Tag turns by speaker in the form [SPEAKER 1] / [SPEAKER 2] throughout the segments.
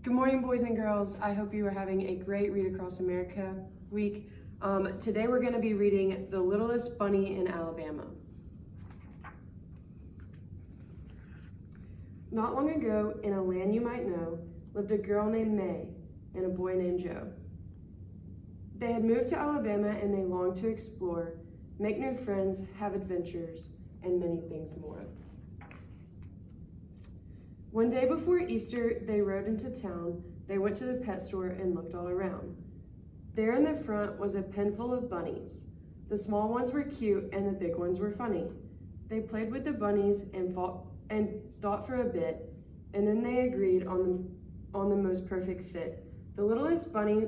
[SPEAKER 1] Good morning, boys and girls. I hope you are having a great Read Across America week. Today we're going to be reading The Littlest Bunny in Alabama. Not long ago, in a land you might know, lived a girl named May and a boy named Joe. They had moved to Alabama and they longed to explore, make new friends, have adventures, and many things more. One day before Easter, they rode into town. They went to the pet store and looked all around. There in the front was a pen full of bunnies. The small ones were cute and the big ones were funny. They played with the bunnies and thought for a bit, and then they agreed on the most perfect fit. The littlest bunny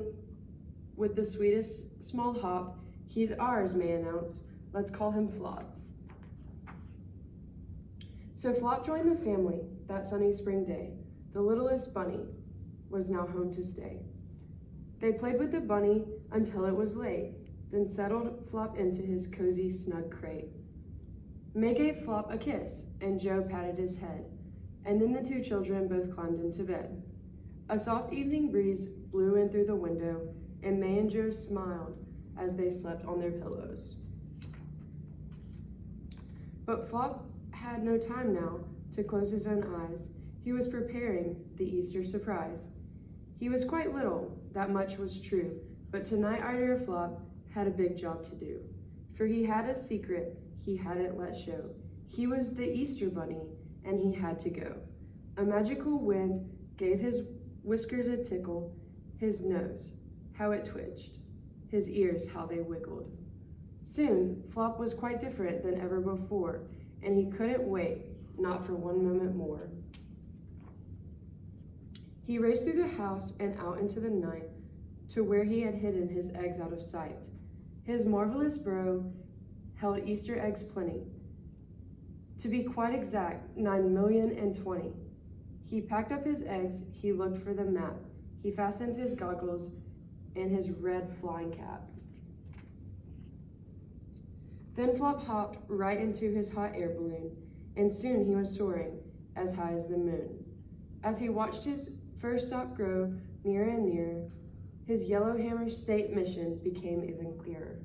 [SPEAKER 1] with the sweetest small hop, he's ours, May announced. Let's call him Flop. So Flop joined the family that sunny spring day. The littlest bunny was now home to stay. They played with the bunny until it was late, then settled Flop into his cozy, snug crate. May gave Flop a kiss, and Joe patted his head, and then the two children both climbed into bed. A soft evening breeze blew in through the window, and May and Joe smiled as they slept on their pillows. But Flop had no time now to close his own eyes. He was preparing the Easter surprise. He was quite little, that much was true, but tonight our dear Flop had a big job to do. For he had a secret he hadn't let show. He was the Easter bunny, and he had to go. A magical wind gave his whiskers a tickle, his nose, how it twitched, his ears, how they wiggled. Soon, Flop was quite different than ever before, and he couldn't wait, not for one moment more. He raced through the house and out into the night to where he had hidden his eggs out of sight. His marvelous burrow held Easter eggs plenty. To be quite exact, 9,020,000. He packed up his eggs, he looked for the map. He fastened his goggles and his red flying cap. Then Flop hopped right into his hot air balloon, and soon he was soaring as high as the moon. As he watched his first stop grow nearer and nearer, his Yellowhammer State mission became even clearer.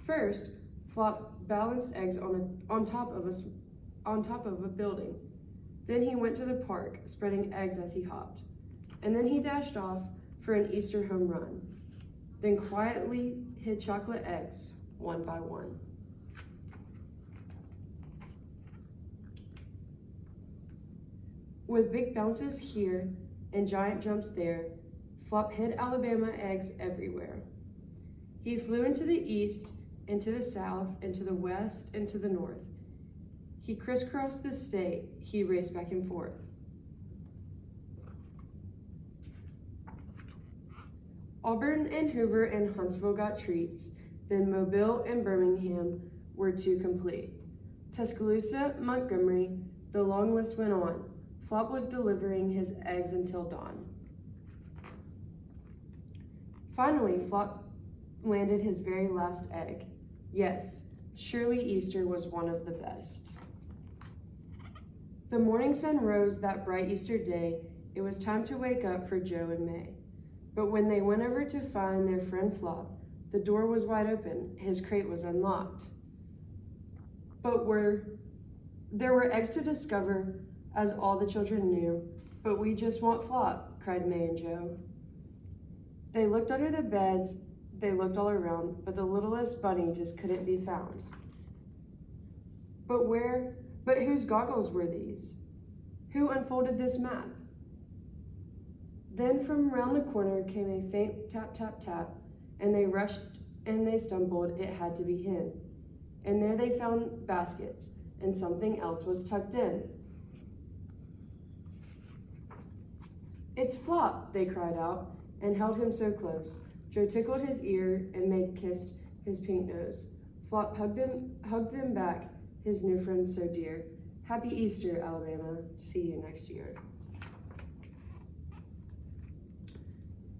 [SPEAKER 1] First, Flop balanced eggs on top of a building. Then he went to the park, spreading eggs as he hopped. And then he dashed off for an Easter home run. Then quietly hid chocolate eggs, one by one. With big bounces here and giant jumps there, Flop hid Alabama eggs everywhere. He flew into the east, into the south, into the west, and to the north. He crisscrossed the state, he raced back and forth. Auburn and Hoover and Huntsville got treats, then Mobile and Birmingham were to complete. Tuscaloosa, Montgomery, the long list went on. Flop was delivering his eggs until dawn. Finally, Flop landed his very last egg. Yes, surely Easter was one of the best. The morning sun rose that bright Easter day. It was time to wake up for Joe and May. But when they went over to find their friend Flop, the door was wide open, his crate was unlocked. But there were eggs to discover, as all the children knew. But we just want Flop, cried May and Joe. They looked under the beds, they looked all around, but the littlest bunny just couldn't be found. But whose goggles were these? Who unfolded this map? Then from round the corner came a faint tap, tap, tap, and they rushed and they stumbled, it had to be him. And there they found baskets, and something else was tucked in. It's Flop, they cried out, and held him so close. Joe tickled his ear, and May kissed his pink nose. Flop hugged them back, his new friends so dear. Happy Easter, Alabama. See you next year.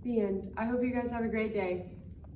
[SPEAKER 1] The end. I hope you guys have a great day.